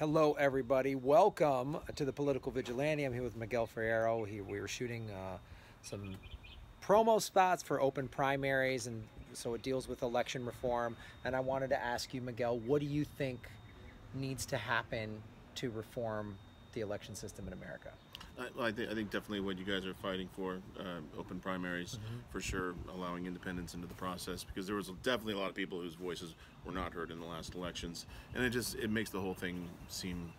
Hello, everybody. Welcome to the Political Vigilante. I'm here with Miguel Ferraro. We were shooting some promo spots for open primaries, and so it deals with election reform. And I wanted to ask you, Miguel, what do you think needs to happen to reform the election system in America? I think definitely what you guys are fighting for, open primaries, for sure, allowing independents into the process, because there was definitely a lot of people whose voices were not heard in the last elections, and it makes the whole thing seem,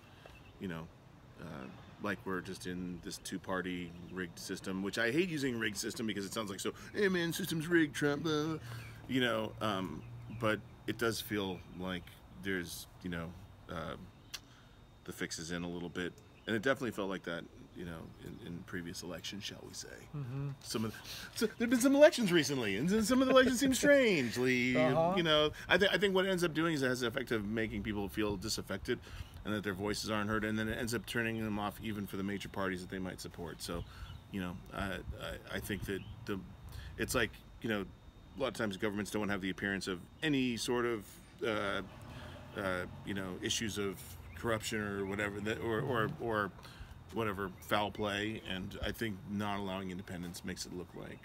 like we're just in this two-party rigged system, which I hate using rigged system because it sounds like so, hey man, system's rigged, Trump, but it does feel like there's, the fix is in a little bit. And it definitely felt like that, in previous elections, shall we say. So there've been some elections recently, and some of the elections seem strangely, I think what it ends up doing is it has the effect of making people feel disaffected, and that their voices aren't heard, and then it ends up turning them off even for the major parties that they might support. So, I think that it's like, a lot of times governments don't have the appearance of any sort of, issues of corruption or whatever, or whatever foul play, and I think not allowing independence makes it look like,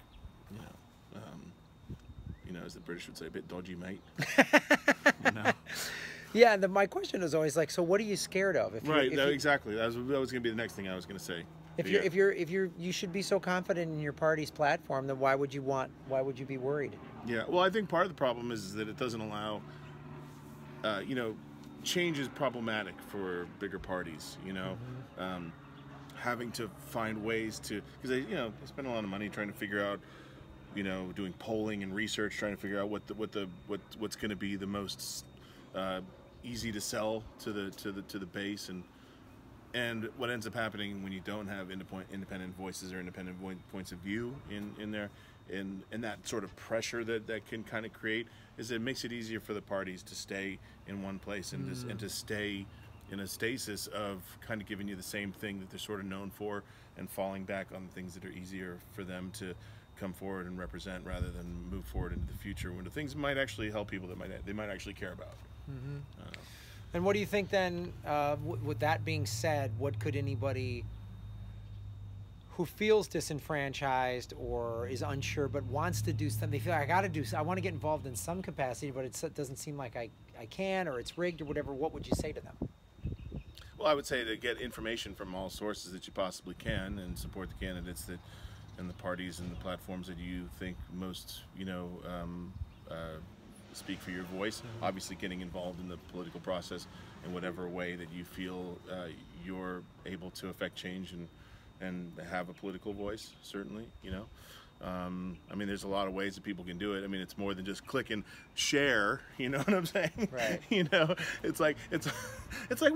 as the British would say, a bit dodgy, mate. Yeah, my question is always like, so what are you scared of? Exactly. That was going to be the next thing I was going to say. You should be so confident in your party's platform, then why would you be worried? Yeah, well, I think part of the problem is that it doesn't allow, change is problematic for bigger parties, having to find ways to, because they spend a lot of money trying to figure out, doing polling and research, trying to figure out what's going to be the most easy to sell to the base, and what ends up happening when you don't have independent voices or independent points of view in there, and that sort of pressure that can kind of create, is it makes it easier for the parties to stay in one place and to stay in a stasis of kind of giving you the same thing that they're sort of known for, and falling back on the things that are easier for them to come forward and represent, rather than move forward into the future when the things might actually help people that they might actually care about. And what do you think then, with that being said, what could anybody who feels disenfranchised or is unsure but wants to do something, they feel like, I want to get involved in some capacity, but it doesn't seem like I can, or it's rigged or whatever, what would you say to them? Well, I would say to get information from all sources that you possibly can, and support the candidates and the parties and the platforms that you think most, speak for your voice. Obviously getting involved in the political process in whatever way that you feel you're able to affect change and have a political voice, certainly, there's a lot of ways that people can do it. It's more than just click and share, you know what I'm saying? Right. It's like,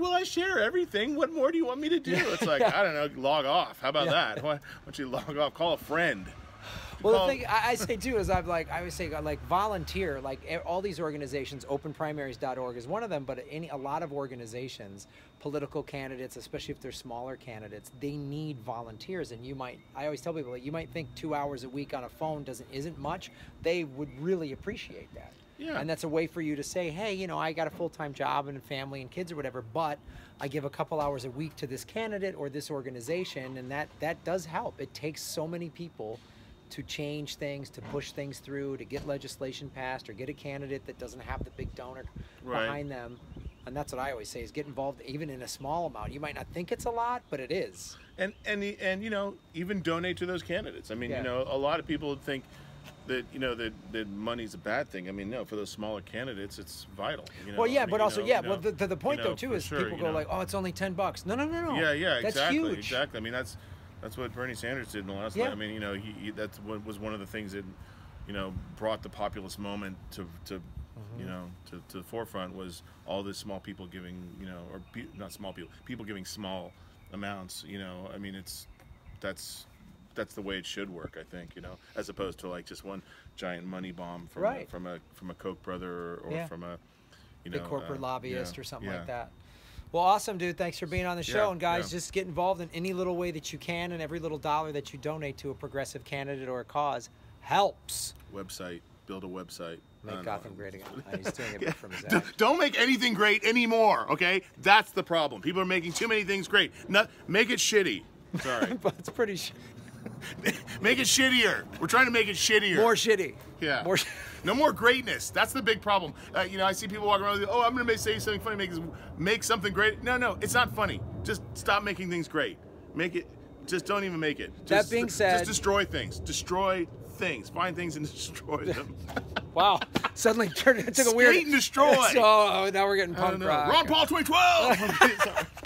well, I share everything. What more do you want me to do? It's like, I don't know, log off. How about that? Why don't you log off? Call a friend. Well, the thing I say too is I always say volunteer. Like all these organizations, openprimaries.org is one of them, but a lot of organizations, political candidates, especially if they're smaller candidates, they need volunteers. And I always tell people, you might think 2 hours a week on a phone isn't much. They would really appreciate that. Yeah. And that's a way for you to say, hey, I got a full-time job and a family and kids or whatever, but I give a couple hours a week to this candidate or this organization, and that does help. It takes so many people to change things, to push things through, to get legislation passed, or get a candidate that doesn't have the big donor behind them. And that's what I always say, is get involved even in a small amount. You might not think it's a lot, but it is. And even donate to those candidates. A lot of people think that that money's a bad thing. No, for those smaller candidates, it's vital. Well, yeah, but also, well, the point though too is sure, people go like, oh, it's only $10. No. Yeah, that's exactly, huge. Exactly. That's what Bernie Sanders did in the last. Yeah. That's what was one of the things that, brought the populist moment to the forefront, was all this small people giving, not small people giving small amounts. That's the way it should work, I think, as opposed to like just one giant money bomb from a Koch brother or from a big corporate lobbyist or something like that. Well, awesome, dude. Thanks for being on the show. And guys, just get involved in any little way that you can, and every little dollar that you donate to a progressive candidate or a cause helps. Website, build a website. Make Gotham great again. He's doing it from his act. Don't make anything great anymore, okay? That's the problem. People are making too many things great. Make it shitty. Sorry. But it's pretty Make it shittier. We're trying to make it shittier. More shitty. Yeah. More no more greatness. That's the big problem. You know, I see people walking around with, oh, I'm going to say something funny, make something great. No, it's not funny. Just stop making things great. Make it, just don't even make it. That being said, just destroy things. Destroy things. Find things and destroy them. Wow. Suddenly took a weird... Skate and destroy. So, now we're getting punk rock. Ron Paul 2012!